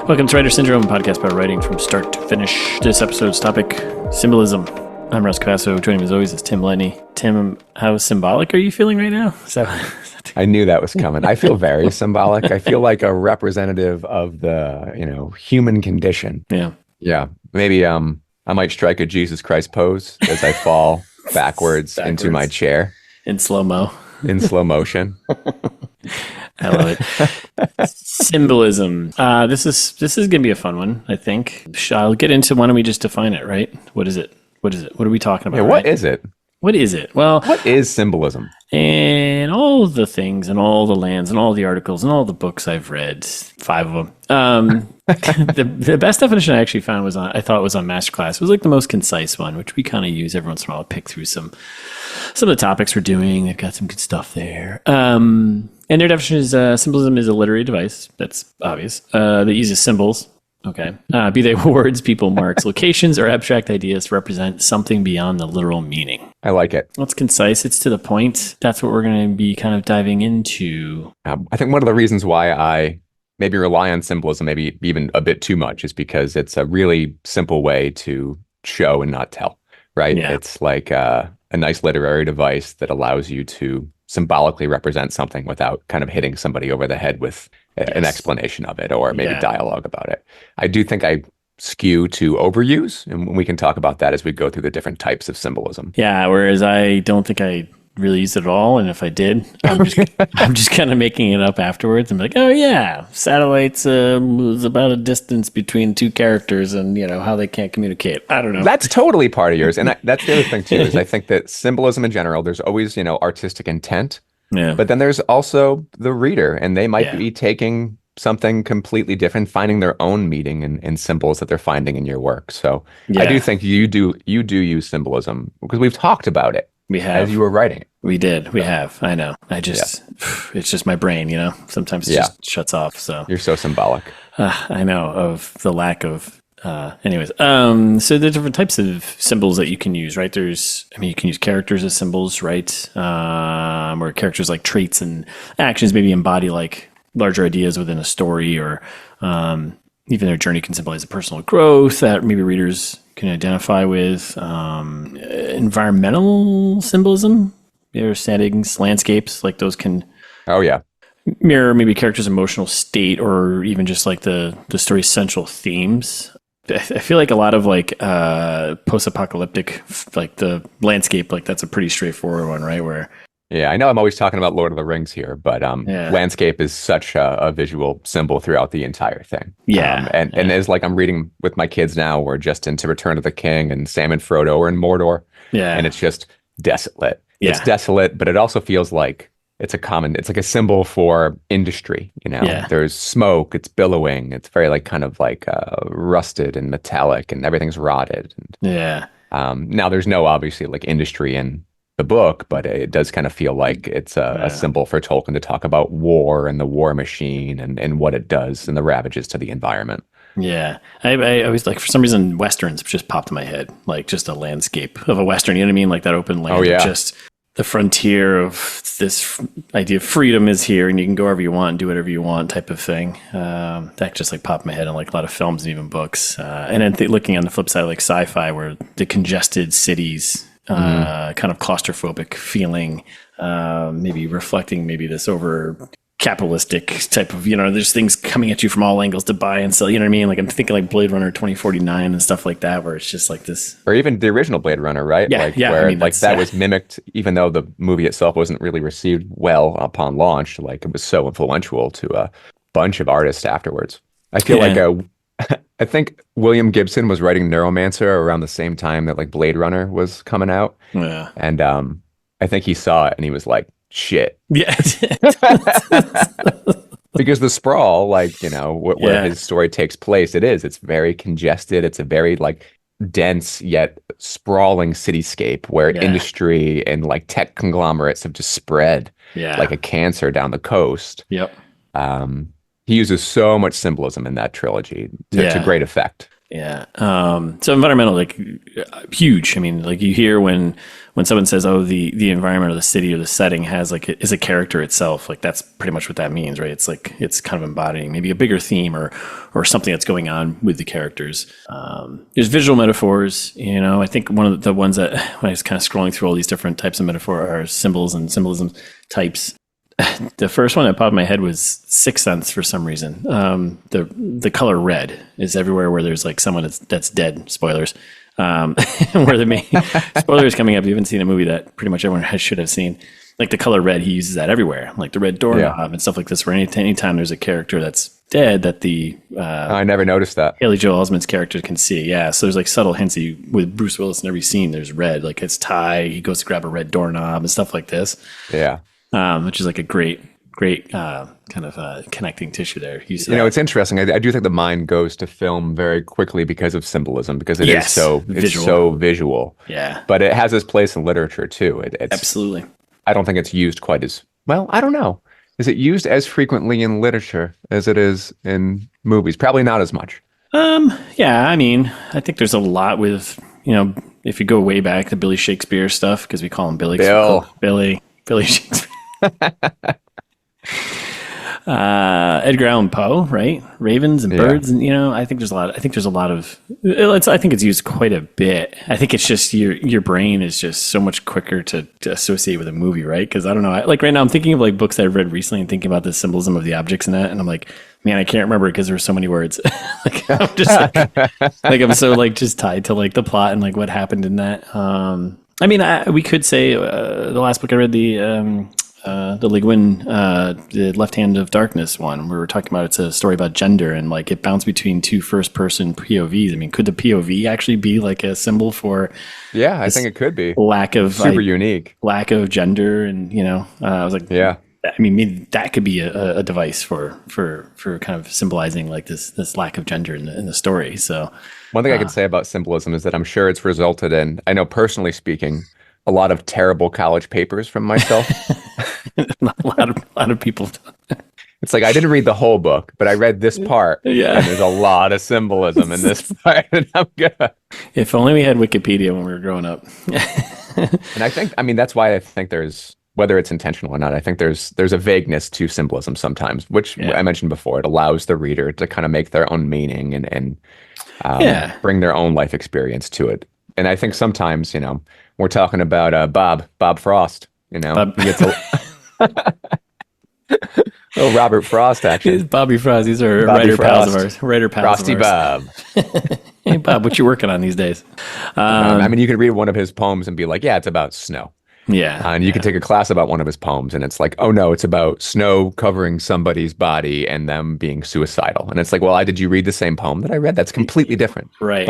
Welcome to Writer Syndrome, a podcast about writing from start to finish. This episode's topic, symbolism. I'm Russ Casso. Joining me as always is Tim Letney. Tim, how symbolic are you feeling right now? I knew that was coming. I feel very symbolic. I feel like a representative of the, human condition. Yeah. Yeah. Maybe I might strike a Jesus Christ pose as I fall backwards into my chair. In slow-mo. In slow motion. I love it. Symbolism. This is going to be a fun one, I think. I'll get into, why don't we just define it, right? What is it? What are we talking about? Yeah, what is it? What is it? Well, what is symbolism? And all the things and all the lands and all the articles and all the books I've read, 5 of them. The best definition I actually found was on Masterclass. It was like the most concise one, which we kind of use every once in a while to pick through some of the topics we're doing. They've got some good stuff there. And their definition is symbolism is a literary device. That's obvious. That uses symbols. Okay. Be they words, people, marks, locations, or abstract ideas to represent something beyond the literal meaning. I like it. It's concise. It's to the point. That's what we're going to be kind of diving into. I think one of the reasons why I maybe rely on symbolism, maybe even a bit too much, is because it's a really simple way to show and not tell, right? Yeah. It's like a nice literary device that allows you to symbolically represent something without kind of hitting somebody over the head with an explanation of it or maybe dialogue about it. I do think I skew to overuse, and we can talk about that as we go through the different types of symbolism. Yeah, whereas I don't think I really used it at all, and if I did, I'm just kind of making it up afterwards. I'm like, oh yeah, satellites is about a distance between two characters, and how they can't communicate. I don't know. That's totally part of yours, and that's the other thing too. Is I think that symbolism in general, there's always artistic intent. Yeah. But then there's also the reader, and they might be taking something completely different, finding their own meaning in symbols that they're finding in your work. So I do think you do use symbolism because we've talked about it. We have. As you were writing it. We did. We have. I know. It's just my brain, sometimes it just shuts off. So you're so symbolic. I know of the lack of, anyways. So there's different types of symbols that you can use, right? You can use characters as symbols, right? Or characters like traits and actions maybe embody like larger ideas within a story, or even their journey can symbolize a personal growth that maybe readers can identify with. Environmental symbolism, settings, landscapes, like those can mirror maybe characters' emotional state, or even just like the story's central themes. I feel like a lot of like post-apocalyptic, like the landscape, like that's a pretty straightforward one, right? Where I know I'm always talking about Lord of the Rings here, but landscape is such a visual symbol throughout the entire thing. And as like I'm reading with my kids now, we're just into Return of the King, and Sam and Frodo are in Mordor. Yeah. And it's just desolate. Yeah. It's desolate, but it also feels like it's like a symbol for industry, There's smoke, it's billowing, it's very like kind of like rusted and metallic, and everything's rotted. Now there's no obviously like industry in the book, but it does kind of feel like it's a symbol for Tolkien to talk about war and the war machine and what it does and the ravages to the environment. Yeah. I always like, for some reason, Westerns just popped in my head, like just a landscape of a Western, you know what I mean? Like that open land, just the frontier of this idea of freedom is here, and you can go wherever you want and do whatever you want type of thing. That just like popped in my head in like a lot of films and even books. And then looking on the flip side, like sci-fi, where the congested cities, kind of claustrophobic feeling, maybe reflecting maybe this over capitalistic type of, there's things coming at you from all angles to buy and sell, you know what I mean? Like I'm thinking like Blade Runner 2049 and stuff like that, where it's just like this. Or even the original Blade Runner, right? Where that was mimicked, even though the movie itself wasn't really received well upon launch, like it was so influential to a bunch of artists afterwards. I feel like I think William Gibson was writing Neuromancer around the same time that like Blade Runner was coming out. Yeah. And I think he saw it and he was like, shit. Yeah. Because the sprawl, like, where his story takes place, it's very congested. It's a very like dense yet sprawling cityscape where industry and like tech conglomerates have just spread like a cancer down the coast. Yep. He uses so much symbolism in that trilogy to great effect. Yeah. So environmental, like huge. I mean, like you hear when someone says, "Oh, the environment or the city or the setting has like is a character itself." Like that's pretty much what that means, right? It's like it's kind of embodying maybe a bigger theme or something that's going on with the characters. There's visual metaphors. You know, I think one of the ones that when I was kind of scrolling through all these different types of metaphor are symbols and symbolism types. The first one that popped in my head was Sixth Sense for some reason. The color red is everywhere where there's like someone that's dead. Spoilers. Where the main spoilers coming up. You haven't seen a movie that pretty much everyone should have seen. Like the color red, he uses that everywhere, like the red doorknob and stuff like this. Where anytime there's a character that's dead, that the I never noticed that Haley Joel Osment's character can see. Yeah, so there's like subtle hints. With Bruce Willis in every scene, there's red. Like his tie, he goes to grab a red doorknob and stuff like this. Yeah. Which is like a great kind of connecting tissue there. You know, it's interesting. I do think the mind goes to film very quickly because of symbolism, because it's so visual. Yeah. But it has its place in literature too. It's absolutely. I don't think it's used quite as well. I don't know. Is it used as frequently in literature as it is in movies? Probably not as much. Yeah. I mean, I think there's a lot with, you know, if you go way back to Billy Shakespeare stuff, because we call him Billy Shakespeare. Edgar Allan Poe, right? Ravens and birds, and you know, I think there's a lot. I think it's used quite a bit. I think it's just your brain is just so much quicker to associate with a movie, right? Because I don't know, like right now I'm thinking of like books that I've read recently and thinking about the symbolism of the objects in that, and I'm like, man, I can't remember because there were so many words. Like I'm just like I'm so like just tied to like the plot and like what happened in that. I mean, we could say the last book I read, the Le Guin, the Left Hand of Darkness one, we were talking about, it's a story about gender and like it bounced between two first person POVs. I mean, could the POV actually be like a symbol for? Yeah, I think it could be lack of super unique lack of gender, and you know, I was like, yeah. I mean, maybe that could be a device for kind of symbolizing like this lack of gender in the story. So one thing I could say about symbolism is that I'm sure it's resulted in, I know personally speaking, a lot of terrible college papers from myself. A lot of people. It's like I didn't read the whole book, but I read this part. Yeah, and there's a lot of symbolism in this part, and I'm good. If only we had Wikipedia when we were growing up. And I think, I mean, that's why I think there's, whether it's intentional or not, I think there's a vagueness to symbolism sometimes, which I mentioned before. It allows the reader to kind of make their own meaning and bring their own life experience to it. And I think sometimes, you know, we're talking about Bob Frost, you know, he gets oh, Robert Frost, actually. Bobby Frost. These are writer pals of ours. Writer pals Frosty of ours. Bob. Hey, Bob, what you working on these days? I mean, you can read one of his poems and be like, yeah, it's about snow. Yeah. And you can take a class about one of his poems and it's like, oh no, it's about snow covering somebody's body and them being suicidal. And it's like, well, did you read the same poem that I read? That's completely different. Right.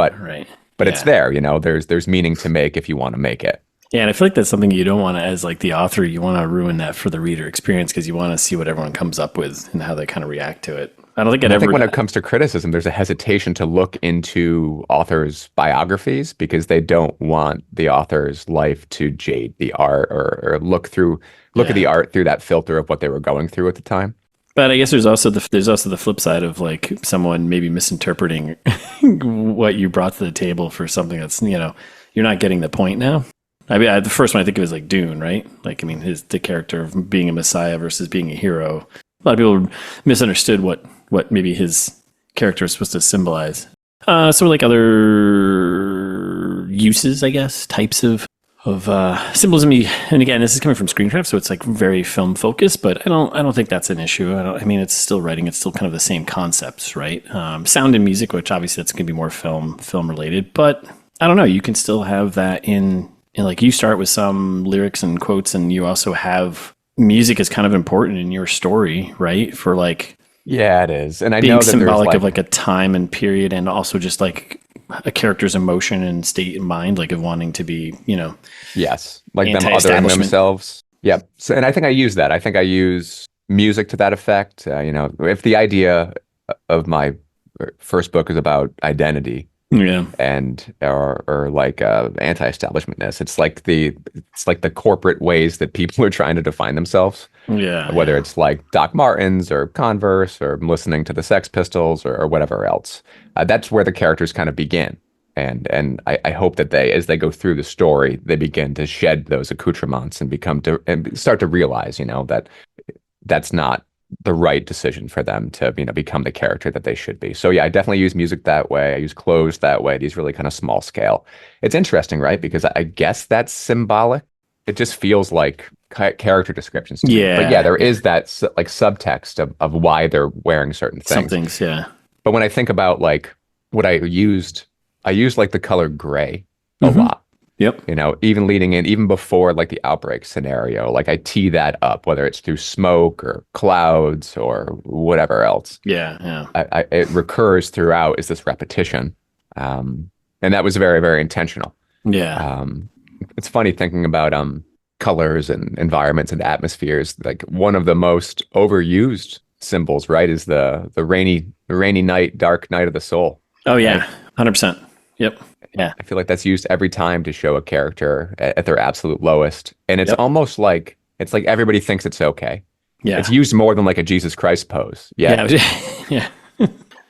But it's there, you know, there's meaning to make if you want to make it. Yeah, and I feel like that's something you don't want to, as like the author, you want to ruin that for the reader experience because you want to see what everyone comes up with and how they kind of react to it. I think when it comes to criticism, there's a hesitation to look into authors' biographies because they don't want the author's life to jade the art or look at the art through that filter of what they were going through at the time. But I guess there's also the flip side of like someone maybe misinterpreting what you brought to the table for something that's, you know, you're not getting the point now. I mean, the first one I think of is like Dune, right? Like, I mean, the character of being a messiah versus being a hero. A lot of people misunderstood what maybe his character is supposed to symbolize. So like other uses, I guess, types of symbolism. And again, this is coming from Screencraft, so it's like very film focused, but I don't think that's an issue. I mean, it's still writing. It's still kind of the same concepts, right? Sound and music, which obviously that's going to be more film related, but I don't know. You can still have that in like you start with some lyrics and quotes, and you also have music is kind of important in your story, right? For like, yeah, it is. And I being know that symbolic of like a time and period, and also just like a character's emotion and state in mind, like of wanting to be, you know, yes, like them othering themselves. Yep. So, and I think I use that. I think I use music to that effect. You know, if the idea of my first book is about identity, and or like anti-establishmentness. It's like the corporate ways that people are trying to define themselves. Whether it's like Doc Martens or Converse or listening to the Sex Pistols or whatever else. That's where the characters kind of begin. And I hope that as they go through the story, they begin to shed those accoutrements and start to realize, that that's not the right decision for them to, become the character that they should be. So yeah, I definitely use music that way. I use clothes that way. These really kind of small scale. It's interesting, right? Because I guess that's symbolic. It just feels like character descriptions to me. But yeah, there is that like subtext of why they're wearing certain things. Some things, yeah. But when I think about like what I used like the color gray a lot. Yep. Even leading in, even before like the outbreak scenario, like I tee that up, whether it's through smoke or clouds or whatever else. Yeah. It recurs throughout is this repetition. And that was very, very intentional. Yeah. It's funny thinking about colors and environments and atmospheres. Like one of the most overused symbols, right, is the rainy night, dark night of the soul. Oh yeah, 100%. Yep. Yeah. I feel like that's used every time to show a character at their absolute lowest. And it's almost like, it's like everybody thinks it's okay. Yeah. It's used more than like a Jesus Christ pose. Yeah. Yeah.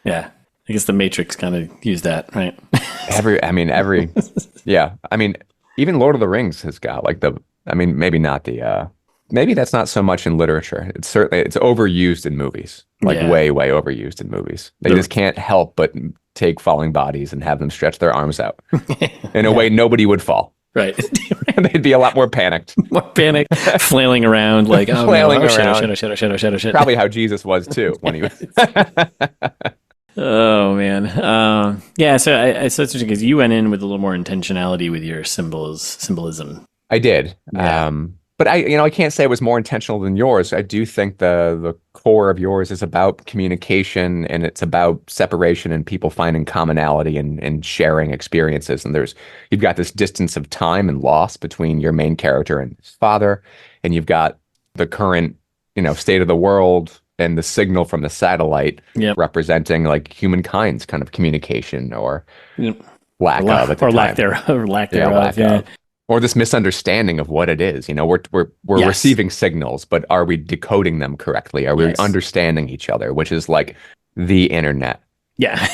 Yeah. I guess the Matrix kind of used that, right? Yeah. I mean, even Lord of the Rings has got like maybe not maybe that's not so much in literature. It's overused in movies, like way, way overused in movies. They just can't help but take falling bodies and have them stretch their arms out in a way nobody would fall. Right. They'd be a lot more panicked. Flailing around like, flailing around. Shit. Probably how Jesus was too when he was. Oh man. Yeah. So it's interesting because you went in with a little more intentionality with your symbolism. I did. Yeah. But I can't say it was more intentional than yours. I do think the core of yours is about communication, and it's about separation and people finding commonality and sharing experiences. And you've got this distance of time and loss between your main character and his father, and you've got the current, state of the world and the signal from the satellite representing like humankind's kind of communication or lack of at the time. Lack thereof. Yeah. Or this misunderstanding of what it is. We're receiving signals, but are we decoding them correctly? Are we understanding each other? Which is like the internet. Yeah.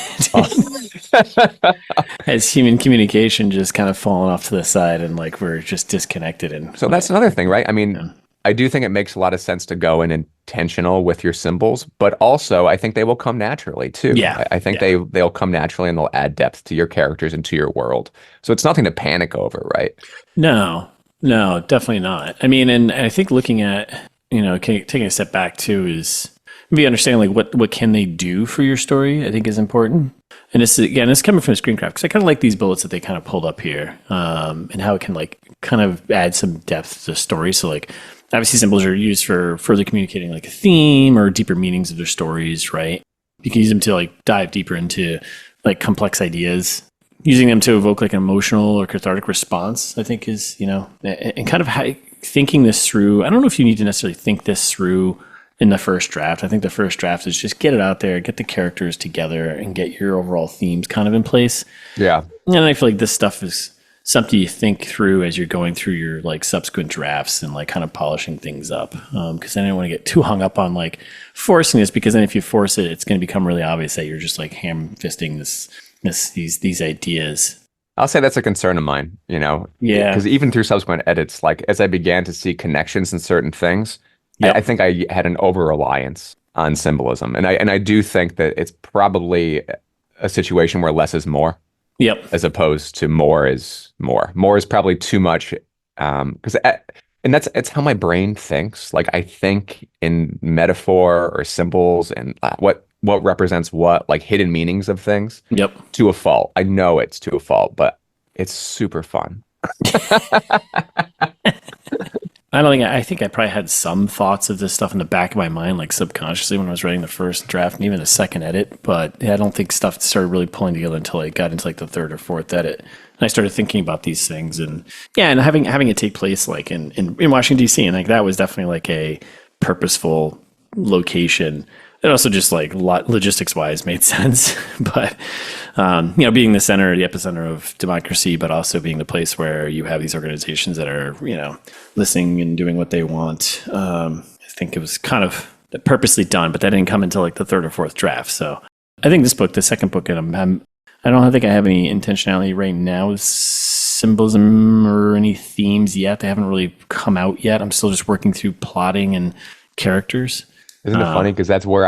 As human communication just kind of fallen off to the side and like we're just disconnected. And so that's another thing, right? I mean, I do think it makes a lot of sense to go in intentional with your symbols, but also I think they will come naturally too. Yeah. I think they'll come naturally and they'll add depth to your characters and to your world. So it's nothing to panic over, right? No, definitely not. I mean, and I think looking at, taking a step back too is maybe understanding like what can they do for your story, I think is important. And this is coming from Screencraft because I kind of like these bullets that they kind of pulled up here and how it can like kind of add some depth to the story. So like, obviously, symbols are used for further communicating like a theme or deeper meanings of their stories, right? You can use them to like dive deeper into like complex ideas. Using them to evoke like an emotional or cathartic response, I think is, and kind of thinking this through. I don't know if you need to necessarily think this through in the first draft. I think the first draft is just get it out there, get the characters together, and get your overall themes kind of in place. Yeah. And I feel like this stuff is something you think through as you're going through your like subsequent drafts and like kind of polishing things up. Because I didn't want to get too hung up on like forcing this, because then if you force it, it's going to become really obvious that you're just like ham-fisting these ideas. I'll say that's a concern of mine, Yeah. Because even through subsequent edits, like as I began to see connections in certain things, I think I had an over-reliance on symbolism. And I do think that it's probably a situation where less is more. Yep. As opposed to more is more. More is probably too much. And it's how my brain thinks. Like I think in metaphor or symbols and what represents what, like hidden meanings of things. Yep. To a fault. I know it's to a fault, but it's super fun. I think I probably had some thoughts of this stuff in the back of my mind, like subconsciously when I was writing the first draft and even the second edit. But I don't think stuff started really pulling together until I got into like the third or fourth edit. And I started thinking about these things and having it take place like in Washington, D.C. And like that was definitely like a purposeful location. it also just like logistics wise made sense. But, being the center, the epicenter of democracy, but also being the place where you have these organizations that are, listening and doing what they want. I think it was kind of purposely done, but that didn't come until like the third or fourth draft. So I think this book, the second book, and I don't think I have any intentionality right now with symbolism or any themes yet. They haven't really come out yet. I'm still just working through plotting and characters. Isn't it funny? Because it's where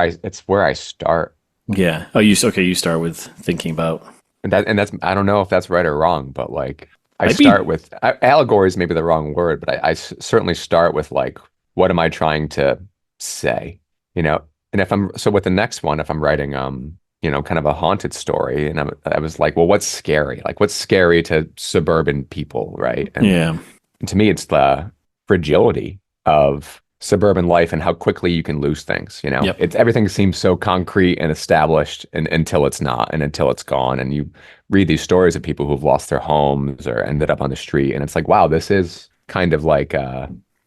I start. Yeah. Oh, you start with thinking about. And that's, I don't know if that's right or wrong, but like start with, allegory is maybe the wrong word, but I certainly start with like, what am I trying to say? And with the next one, if I'm writing, kind of a haunted story, and I was like, well, what's scary? Like, what's scary to suburban people, right? And to me, it's the fragility of suburban life and how quickly you can lose things. It's everything seems so concrete and established until it's not, and until it's gone. And you read these stories of people who've lost their homes or ended up on the street, and it's like, wow, this is kind of like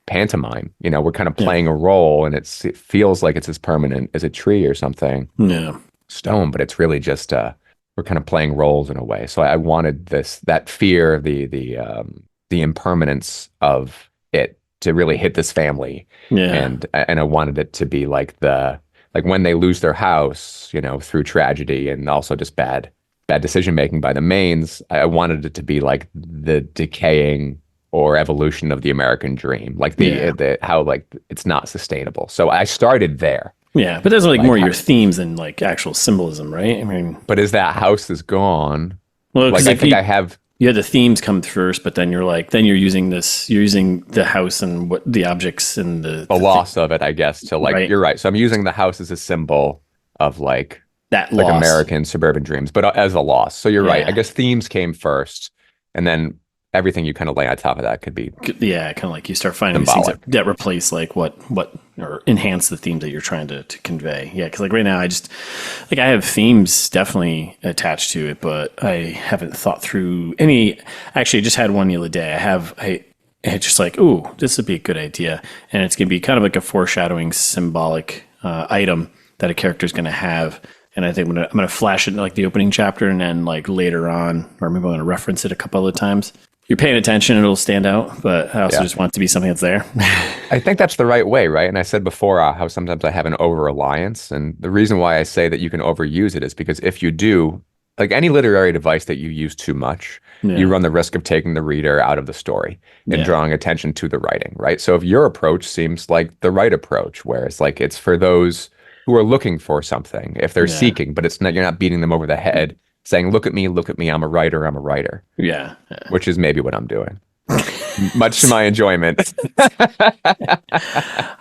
pantomime. We're kind of playing a role, and it feels like it's as permanent as a tree or something. Yeah. Stone, but it's really just we're kind of playing roles in a way. So I wanted that fear, the impermanence of it to really hit this family. And I wanted it to be like when they lose their house, through tragedy and also just bad decision making by the mains. I wanted it to be like the decaying or evolution of the American dream, like how like it's not sustainable. So I started there. Yeah, but those are like more your themes than like actual symbolism, right? I mean, but as that house is gone, well, like I think I have. You had the themes come first, but then you're using the house and what the objects and the loss of it, I guess. To like, right. You're right. So I'm using the house as a symbol of like that like loss. American suburban dreams, but as a loss. So you're right. I guess themes came first, and then everything you kind of lay on top of that could be kind of like you start finding these things that replace like what or enhance the themes that you're trying to convey. Because like right now I just like I have themes definitely attached to it, but I haven't thought through any. Actually, I just had one the other day. I just like, ooh, this would be a good idea, and it's gonna be kind of like a foreshadowing symbolic item that a character is gonna have. And I think I'm gonna flash it in like the opening chapter, and then like later on, or maybe I'm gonna reference it a couple of times. You're paying attention, it'll stand out, but I also just want it to be something that's there. I think that's the right way, right? And I said before how sometimes I have an over-reliance, and the reason why I say that you can overuse it is because if you do, like any literary device that you use too much, you run the risk of taking the reader out of the story and drawing attention to the writing, right? So if your approach seems like the right approach, where it's like it's for those who are looking for something, if they're seeking, but it's not, you're not beating them over the head, saying, look at me, I'm a writer. Yeah. Which is maybe what I'm doing. Much to my enjoyment. I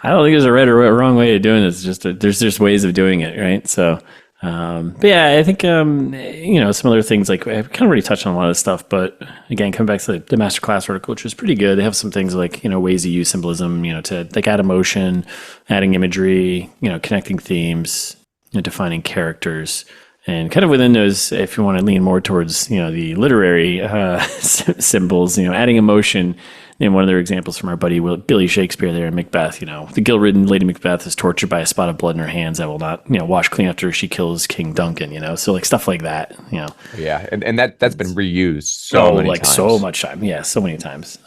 don't think there's a right or wrong way of doing this. There's just ways of doing it, right? So, but yeah, I think, some other things, like I've kind of already touched on a lot of stuff, but again, coming back to the masterclass article, which was pretty good. They have some things like, ways to use symbolism, to like add emotion, adding imagery, connecting themes, defining characters. And kind of within those, if you want to lean more towards, the literary symbols, adding emotion. And one of their examples from our buddy Billy Shakespeare there in Macbeth, the guilt-ridden Lady Macbeth is tortured by a spot of blood in her hands that will not, wash clean after she kills King Duncan, so like stuff like that, Yeah, and that's been reused so many times. So much time. Yeah, so many times.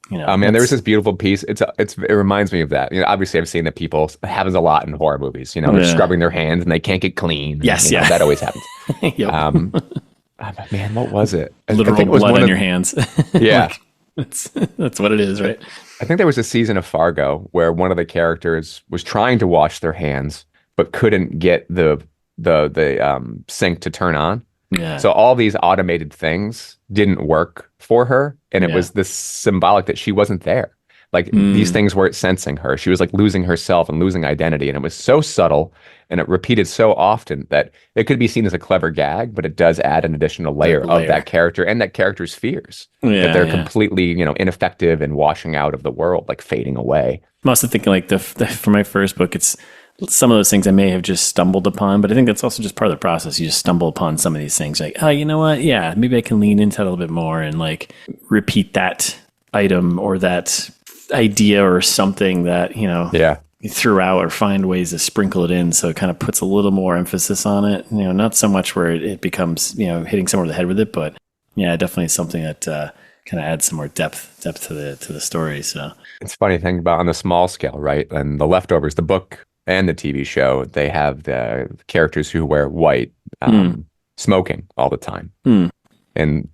Man, there was this beautiful piece. It reminds me of that. Obviously I've seen that people happens a lot in horror movies. They're scrubbing their hands and they can't get clean. Yes, that always happens. Man, what was it? Literal blood on your hands. Yeah, that's what it is, right? I think there was a season of Fargo where one of the characters was trying to wash their hands but couldn't get the sink to turn on. Yeah. So all these automated things didn't work for her. And it was this symbolic that she wasn't there. Like these things weren't sensing her. She was like losing herself and losing identity. And it was so subtle and it repeated so often that it could be seen as a clever gag, but it does add an additional layer of that character and that character's fears. That they're completely, ineffective and washing out of the world, like fading away. I'm also thinking like for my first book, it's some of those things I may have just stumbled upon, but I think that's also just part of the process. You just stumble upon some of these things like, oh, you know what? Yeah, maybe I can lean into that a little bit more and like repeat that item or that idea or something that, throughout or find ways to sprinkle it in. So it kind of puts a little more emphasis on it. You know, not so much where it becomes, you know, hitting someone over the head with it, but yeah, definitely something that kind of adds some more depth to the story. So it's funny thing about on the small scale, right? And The Leftovers, the book and the TV show, they have the characters who wear white, smoking all the time. And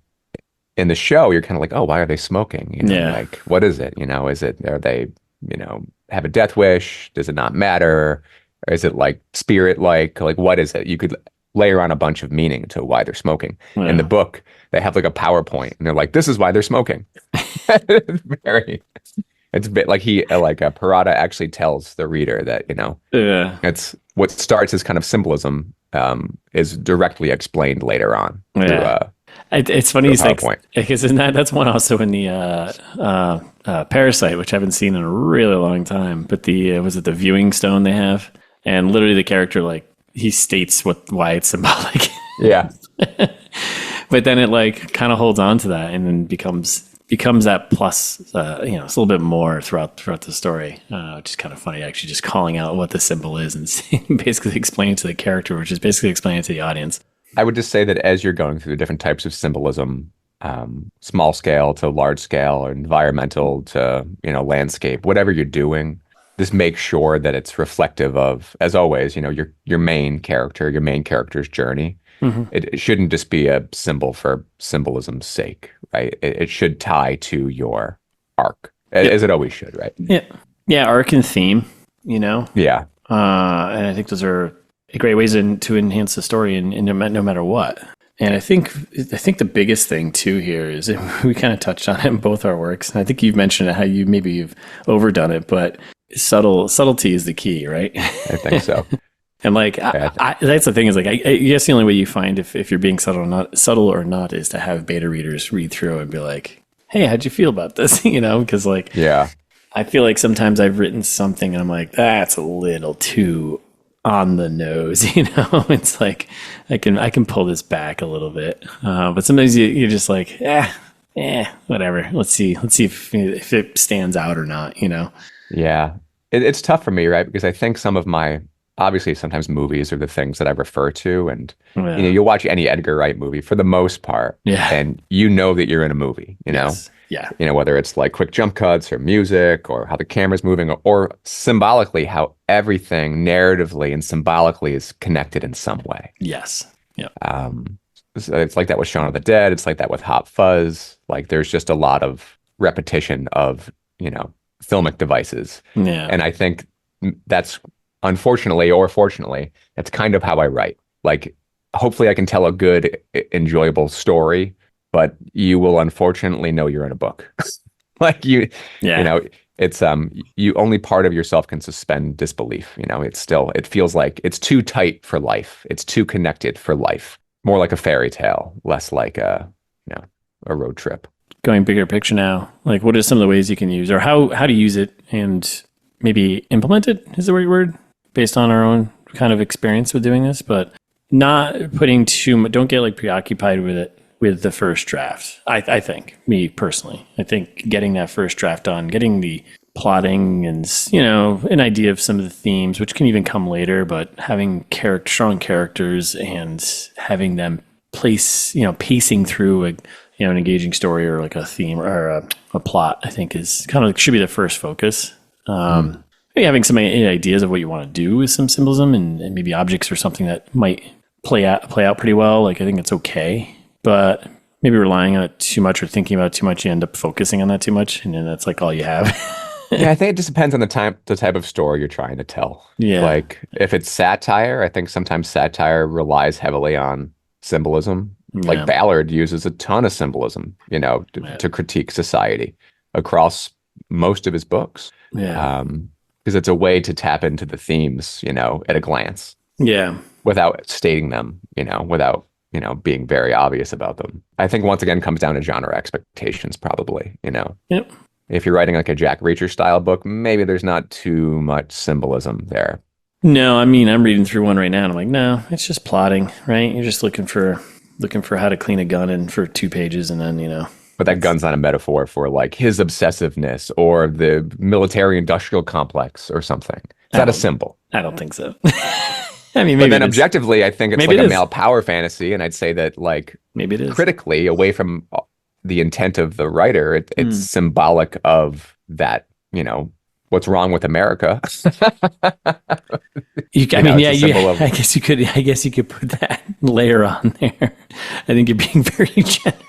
in the show, you're kind of like, oh, why are they smoking? You know, like, what is it? You know, are they, you know, have a death wish? Does it not matter? Or is it like spirit like what is it? You could layer on a bunch of meaning to why they're smoking. Yeah. In the book, they have like a PowerPoint and they're like, this is why they're smoking. It's a bit like Parada actually tells the reader that, you know, it's what starts as kind of symbolism is directly explained later on. It's funny you think, because that's one also in the Parasite, which I haven't seen in a really long time. But was it the viewing stone they have? And literally the character, like, he states why it's symbolic. Yeah. But then it like kind of holds on to that and then becomes that plus, you know, it's a little bit more throughout the story, which is kind of funny, actually, just calling out what the symbol is and basically explaining to the character, which is basically explaining to the audience. I would just say that as you're going through the different types of symbolism, small scale to large scale, or environmental to, you know, landscape, whatever you're doing, just make sure that it's reflective of, as always, you know, your main character's journey. It shouldn't just be a symbol for symbolism's sake, right? It should tie to your arc, as it always should, right? Yeah, arc and theme, you know? Yeah. And I think those are great ways to enhance the story and no matter what. And I think the biggest thing too here is, we kind of touched on it in both our works, and I think you've mentioned it, how you've overdone it, but subtlety is the key, right? I think so. And like, that's the thing, is like, I guess the only way you find if you're being subtle or not is to have beta readers read through and be like, hey, how'd you feel about this? You know, because like, I feel like sometimes I've written something and I'm like, that's a little too on the nose, you know. It's like, I can pull this back a little bit, but sometimes you're just like, whatever. Let's see if it stands out or not, you know. Yeah, it's tough for me, right? Because I think some of my, obviously sometimes movies are the things that I refer to, and you know, you'll watch any Edgar Wright movie for the most part, and you know that you're in a movie, you know. You know, whether it's like quick jump cuts or music or how the camera's moving, or symbolically how everything narratively and symbolically is connected in some way. Yes. Yeah. It's like that with Shaun of the Dead. It's like that with Hot Fuzz. Like, there's just a lot of repetition of, you know, filmic devices. Yeah. And I think that's, unfortunately or fortunately, that's kind of how I write. Like, hopefully I can tell a good, enjoyable story, but you will unfortunately know you're in a book. Like, you know, it's you only part of yourself can suspend disbelief. You know, it feels like it's too tight for life. It's too connected for life. More like a fairy tale, less like a road trip. Going bigger picture now, like, what are some of the ways you can use, or how to use it and maybe implement it, is the right word, based on our own kind of experience with doing this, but not putting too much, don't get like preoccupied with it, with the first draft. I think, me personally, I think getting that first draft done, getting the plotting and, you know, an idea of some of the themes, which can even come later, but having strong characters and having them pacing through an engaging story or like a theme or a plot, I think is kind of should be the first focus. Maybe having some ideas of what you want to do with some symbolism and maybe objects or something that might play out pretty well. Like, I think it's okay, but maybe relying on it too much or thinking about it too much, you end up focusing on that too much, and then that's like all you have. Yeah, I think it just depends on the type of story you're trying to tell. Yeah, like if it's satire, I think sometimes satire relies heavily on symbolism. Like Ballard uses a ton of symbolism, you know, to critique society across most of his books. Yeah. Because it's a way to tap into the themes, you know, at a glance. Yeah. Without stating them, you know, without, you know, being very obvious about them. I think once again comes down to genre expectations, probably, you know. Yep. If you're writing like a Jack Reacher style book, maybe there's not too much symbolism there. No, I mean, I'm reading through one right now and I'm like, no, it's just plotting, right? You're just looking for how to clean a gun in for 2 pages, and then, you know, But that gun's not a metaphor for like his obsessiveness or the military industrial complex or something. Is that a symbol? I don't think so. I mean, maybe. But then objectively, I think it's maybe like a male power fantasy, and I'd say that like maybe it is critically, away from the intent of the writer, it's symbolic of that. You know, what's wrong with America? I guess you could put that layer on there. I think you're being very generous.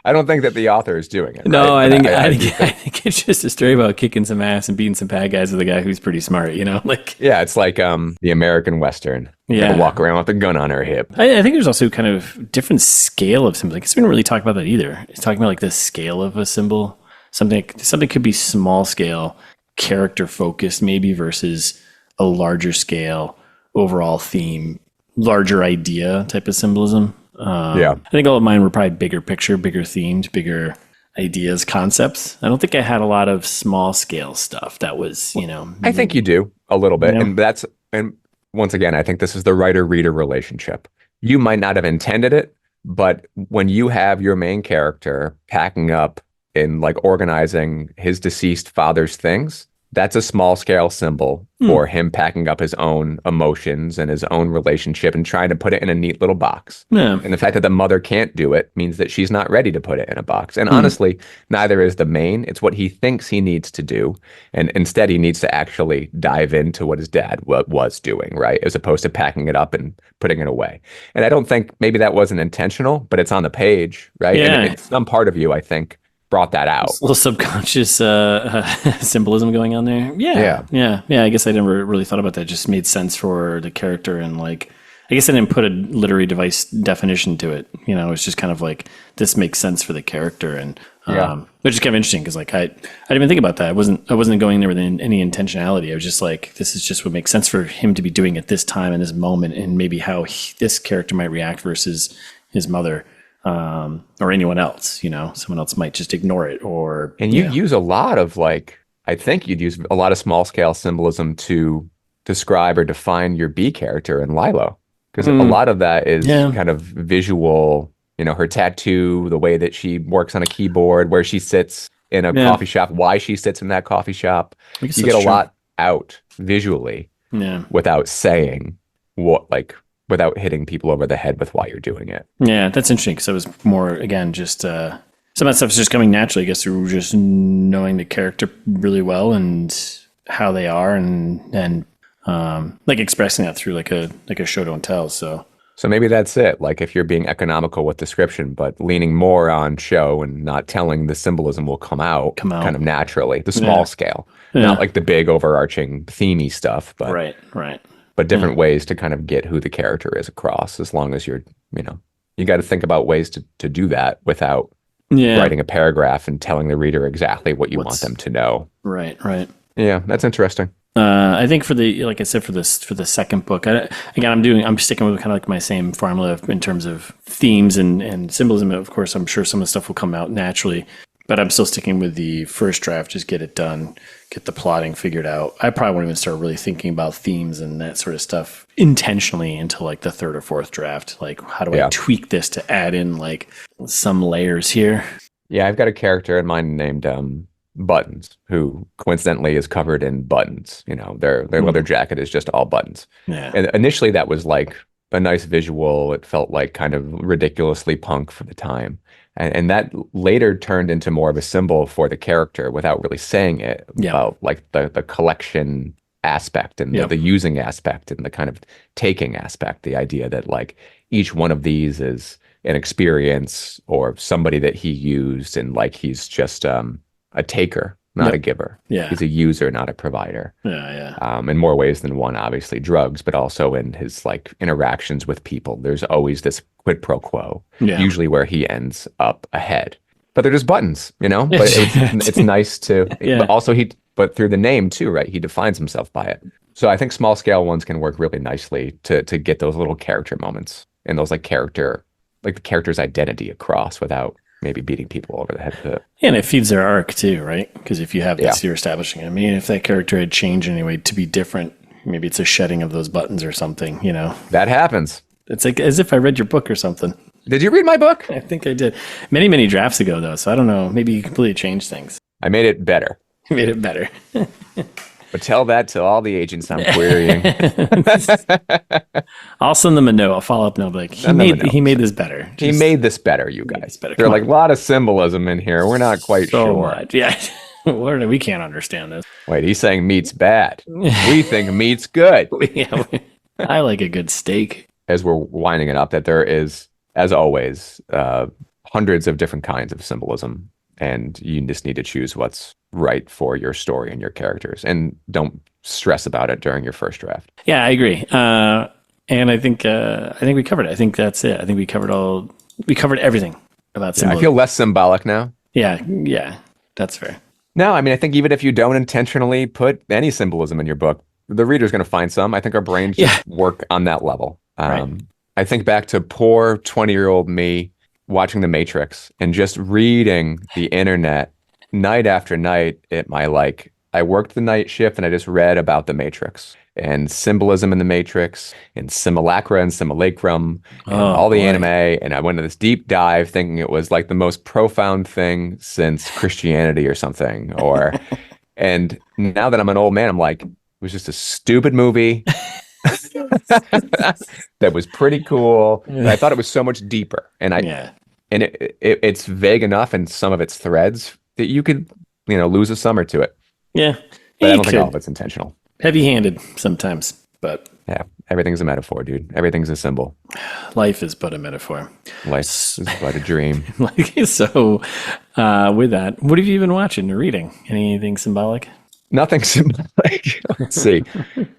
I don't think that the author is doing it. No, right? I think it's just a story about kicking some ass and beating some bad guys with a guy who's pretty smart, you know? Like, yeah, it's like the American Western. Yeah, walk around with a gun on her hip. I think there's also kind of different scale of symbols. I guess we don't really talk about that either. It's talking about like the scale of a symbol. Something could be small scale, character focused maybe, versus a larger scale, overall theme, larger idea type of symbolism. I think all of mine were probably bigger picture, bigger themed, bigger ideas, concepts. I don't think I had a lot of small scale stuff that was, you know. I think you do a little bit. And once again, I think this is the writer-reader relationship. You might not have intended it, but when you have your main character packing up and like organizing his deceased father's things, that's a small scale symbol for him packing up his own emotions and his own relationship and trying to put it in a neat little box. Yeah. And the fact that the mother can't do it means that she's not ready to put it in a box. And honestly, neither is the main. It's what he thinks he needs to do. And instead, he needs to actually dive into what his dad was doing, right? As opposed to packing it up and putting it away. And I don't think maybe that wasn't intentional, but it's on the page, right? Yeah. And some part of you, I think, brought that out. A little subconscious symbolism going on there. Yeah. I guess I never really thought about that. It just made sense for the character, and like, I guess I didn't put a literary device definition to it. You know, it's just kind of like, this makes sense for the character, and which is kind of interesting because like I didn't even think about that. I wasn't going there with any intentionality. I was just like, this is just what makes sense for him to be doing at this time in this moment, and maybe how this character might react versus his mother. Or anyone else, you know, someone else might just ignore it, and you use a lot of like, I think you'd use a lot of small scale symbolism to describe or define your B character in Lilo, because a lot of that is kind of visual, you know, her tattoo, the way that she works on a keyboard, where she sits in a coffee shop, why she sits in that coffee shop. You get a lot out visually without saying without hitting people over the head with why you're doing it. Yeah, that's interesting, because I was more, again, just some of that stuff is just coming naturally, I guess, through just knowing the character really well and how they are, and like expressing that through like a show don't tell. So maybe that's it. Like, if you're being economical with description, but leaning more on show and not telling, the symbolism will come out kind of naturally. The small scale, not like the big overarching themey stuff, but right. But different ways to kind of get who the character is across, as long as you're, you know, you got to think about ways to do that without writing a paragraph and telling the reader exactly what you want them to know. Right. Yeah, that's interesting. I think like I said, for the second book, I'm sticking with kind of like my same formula in terms of themes and symbolism. Of course, I'm sure some of the stuff will come out naturally, but I'm still sticking with the first draft. Just get it done, get the plotting figured out. I probably won't even start really thinking about themes and that sort of stuff intentionally until like the third or fourth draft. Like, how do I tweak this to add in like some layers here? Yeah, I've got a character in mind named Buttons, who coincidentally is covered in buttons. You know, their leather jacket is just all buttons. Yeah. And initially that was like a nice visual. It felt like kind of ridiculously punk for the time. And that later turned into more of a symbol for the character without really saying it, about like the collection aspect and the using aspect and the kind of taking aspect. The idea that like each one of these is an experience or somebody that he used, and like he's just a taker, not a giver. Yeah. He's a user, not a provider. In more ways than one, obviously drugs, but also in his like interactions with people. There's always this quid pro quo, usually where he ends up ahead. But they're just buttons, you know? But it's nice to, but also but through the name too, right? He defines himself by it. So I think small scale ones can work really nicely to get those little character moments and those like the character's identity across without maybe beating people over the head with it. Yeah, and it feeds their arc too, right? Because if you have this, you're establishing it. I mean, if that character had changed anyway to be different, maybe it's a shedding of those buttons or something, you know? That happens. It's like as if I read your book or something. Did you read my book? I think I did. Many, many drafts ago, though, so I don't know. Maybe you completely changed things. I made it better. You made it better. But tell that to all the agents I'm querying. I'll send them a note. I'll follow up note. Like, he made this better. He made this better, you guys. They're like, a lot of symbolism in here. We're not quite sure. Much. Yeah. We can't understand this. Wait, he's saying meat's bad. We think meat's good. I like a good steak. As we're winding it up, that there is, as always, hundreds of different kinds of symbolism. And you just need to choose what's right for your story and your characters. And don't stress about it during your first draft. Yeah, I agree. And I think we covered it. I think that's it. I think we covered everything about symbolism. I feel less symbolic now. Yeah, that's fair. No, I mean, I think even if you don't intentionally put any symbolism in your book, the reader's going to find some. I think our brains just work on that level. Right. I think back to poor 20-year-old me watching The Matrix and just reading the internet night after night at my, I worked the night shift and I just read about The Matrix and symbolism in The Matrix and simulacra and simulacrum and all the anime. And I went into this deep dive thinking it was like the most profound thing since Christianity or something. And now that I'm an old man, I'm like, it was just a stupid movie that was pretty cool. And I thought it was so much deeper. And it's vague enough in some of its threads that you could, lose a summer to it. Yeah. But I don't think all of it's intentional. Heavy-handed sometimes, but yeah, everything's a metaphor, dude. Everything's a symbol. Life is but a metaphor. Life is but a dream. So, with that, what have you been watching or reading? Anything symbolic? Nothing symbolic. Let's see.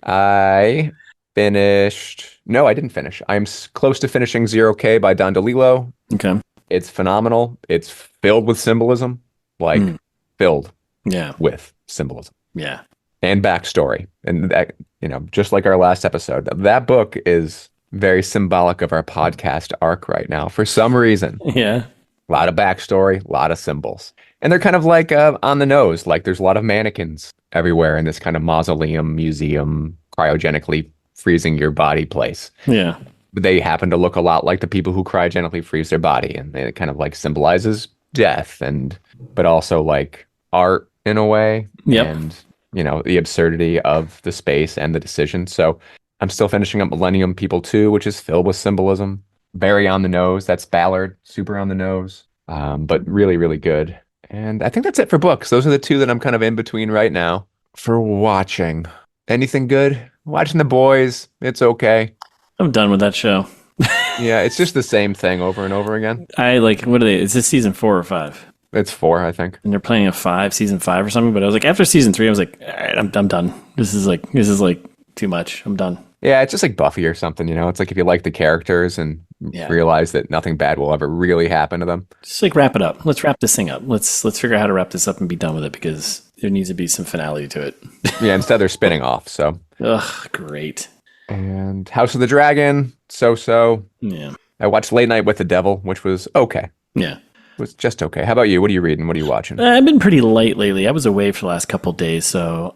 I finished. No, I didn't finish. I'm close to finishing 0K by Don DeLillo. Okay. It's phenomenal. It's filled with symbolism, filled with symbolism. Yeah. And backstory. And that, just like our last episode, that book is very symbolic of our podcast arc right now for some reason. Yeah. A lot of backstory, a lot of symbols. And they're kind of like on the nose. Like there's a lot of mannequins everywhere in this kind of mausoleum, museum, cryogenically freezing your body place. Yeah. They happen to look a lot like the people who cryogenically freeze their body. And it kind of symbolizes death but also art in a way. Yep. And the absurdity of the space and the decision. So I'm still finishing up Millennium People 2, which is filled with symbolism. Very on the nose. That's Ballard, super on the nose, but really, really good. And I think that's it for books. Those are the two that I'm kind of in between right now. For watching. Anything good? Watching The Boys. It's okay. I'm done with that show. Yeah, it's just the same thing over and over again. What are they? Is this season 4 or 5? It's 4, I think. And they're planning season 5 or something. But I was like, after season 3, I was like, all right, I'm done. This is too much. I'm done. Yeah, it's just like Buffy or something, It's like if you like the characters and realize that nothing bad will ever really happen to them. Just wrap it up. Let's wrap this thing up. Let's figure out how to wrap this up and be done with it because there needs to be some finality to it. Yeah, instead they're spinning off, so. Ugh, great. And House of the Dragon, so. Yeah. I watched Late Night with the Devil, which was okay. Yeah. It was just okay. How about you? What are you reading? What are you watching? I've been pretty light lately. I was away for the last couple of days, so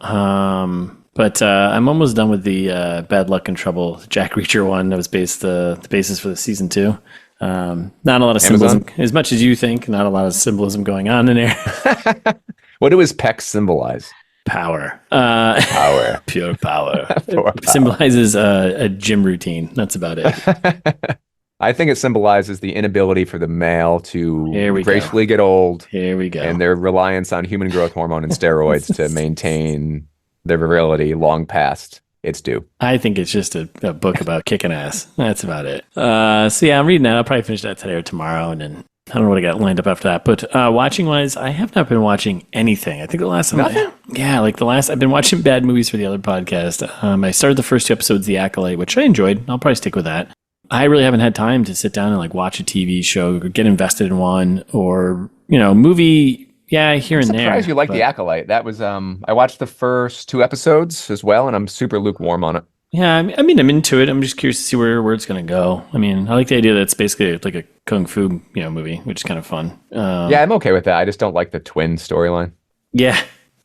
but I'm almost done with the Bad Luck and Trouble Jack Reacher one. That was the basis for the season 2. Not a lot of symbolism, as much as you think. Not a lot of symbolism going on in there. What do his pecs symbolize? Power. Power. Pure power. It symbolizes a gym routine. That's about it. I think it symbolizes the inability for the male to gracefully get old. Here we go. And their reliance on human growth hormone and steroids to maintain their virility long past its due. I think it's just a book about kicking ass. That's about it. So yeah, I'm reading that. I'll probably finish that today or tomorrow. And then I don't know what I got lined up after that. But watching wise, I have not been watching anything. I think the last time. Nothing? I've been watching bad movies for the other podcast. I started the first 2 episodes of The Acolyte, which I enjoyed. I'll probably stick with that. I really haven't had time to sit down and watch a TV show or get invested in one or, movie. Yeah, here and there. I'm surprised you like The Acolyte. That was, I watched the first 2 episodes as well, and I'm super lukewarm on it. Yeah, I mean, I'm into it. I'm just curious to see where it's going to go. I mean, I like the idea that it's basically like a kung fu, movie, which is kind of fun. Yeah, I'm okay with that. I just don't like the twin storyline. Yeah.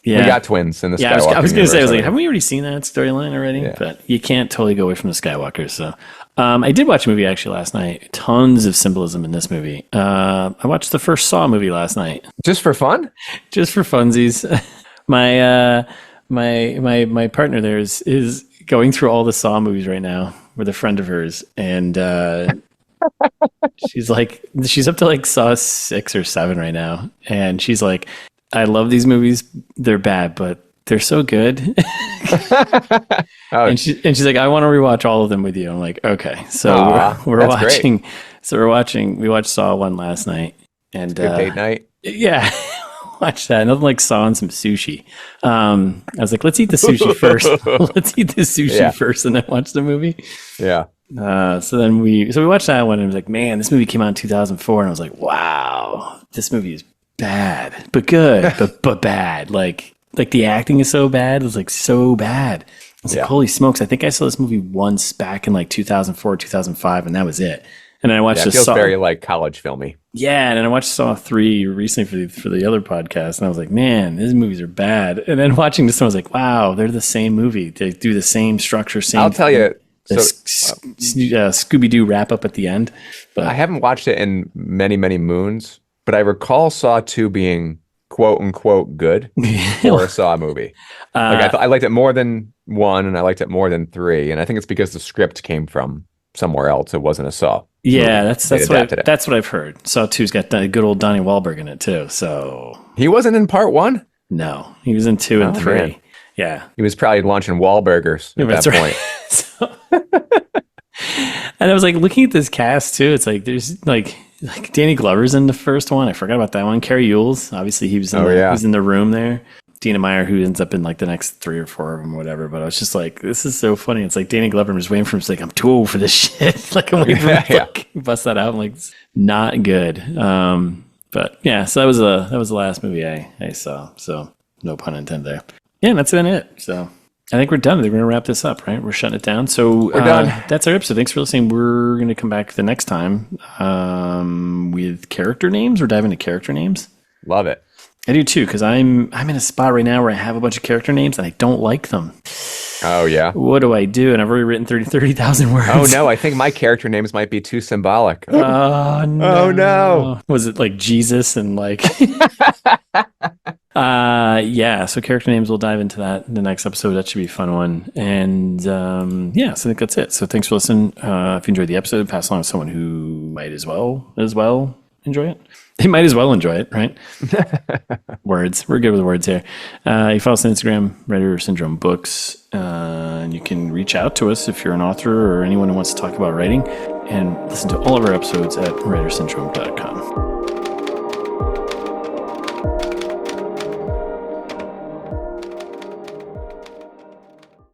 Yeah. We got twins in the Skywalker I was going to say, universe. haven't we already seen that storyline already? Yeah. But you can't totally go away from the Skywalkers. So I did watch a movie actually last night. Tons of symbolism in this movie. I watched the first Saw movie last night. Just for fun? Just for funsies. My partner there is going through all the Saw movies right now with a friend of hers. And she's up to like Saw 6 or 7 right now. And she's like, I love these movies. They're bad, but they're so good. And she's like, I want to rewatch all of them with you. I'm like, okay. So we're watching. Great. So we watched Saw 1 last night. And good date night. Yeah. Watch that. Nothing like Saw and some sushi. I was like, let's eat the sushi first. Let's eat the sushi first and then watch the movie. Yeah. So we watched that one and I was like, man, this movie came out in 2004. And I was like, wow, this movie is bad, but good, but bad. Like the acting is so bad. It was like so bad. I was like, holy smokes. I think I saw this movie once back in like 2004, 2005, and that was it. And then I watched it feels very like college filmy. Yeah, and then I watched Saw 3 recently for the other podcast, and I was like, man, these movies are bad. And then watching this one, I was like, wow, they're the same movie. They do the same structure, same. I'll tell you. So, Scooby-Doo wrap up at the end. But I haven't watched it in many, many moons. But I recall Saw 2 being quote unquote good for a Saw movie. I liked it more than 1 and I liked it more than 3. And I think it's because the script came from somewhere else. It wasn't a Saw. Yeah, that's what I've heard. Saw 2's got good old Donnie Wahlberg in it too. So he wasn't in part 1? No, he was in 2 and 3. Man. Yeah. He was probably launching Wahlburgers at that point. And I was like looking at this cast too. It's like there's like Danny Glover's in the first one. I forgot about that one. Carrie Ewell's, obviously he was in the room there. Dina Meyer, who ends up in like the next 3 or 4 of them or whatever. But I was just like, this is so funny. It's like Danny Glover was waiting for him. He's like, I'm too old for this shit. Like I'm waiting for him to like, bust that out. I'm like, it's not good. But yeah, so that was the last movie I saw. So no pun intended there. Yeah, and that's been it. So I think we're done. We're going to wrap this up, right? We're shutting it down. So we're done. That's our episode. Thanks for listening. We're going to come back the next time with character names. We're diving into character names. Love it. I do too, because I'm in a spot right now where I have a bunch of character names and I don't like them. Oh, yeah. What do I do? And I've already written 30,000 words. Oh, no. I think my character names might be too symbolic. Oh, no. Oh, no. Was it like Jesus and like... yeah, so character names, we'll dive into that in the next episode. That should be a fun one. And so I think that's it. So thanks for listening. If you enjoyed the episode, pass along to someone who might as well enjoy it. They might as well enjoy it, right? Words. We're good with words here. You follow us on Instagram, Writer Syndrome Books. And you can reach out to us if you're an author or anyone who wants to talk about writing. And listen to all of our episodes at writersyndrome.com.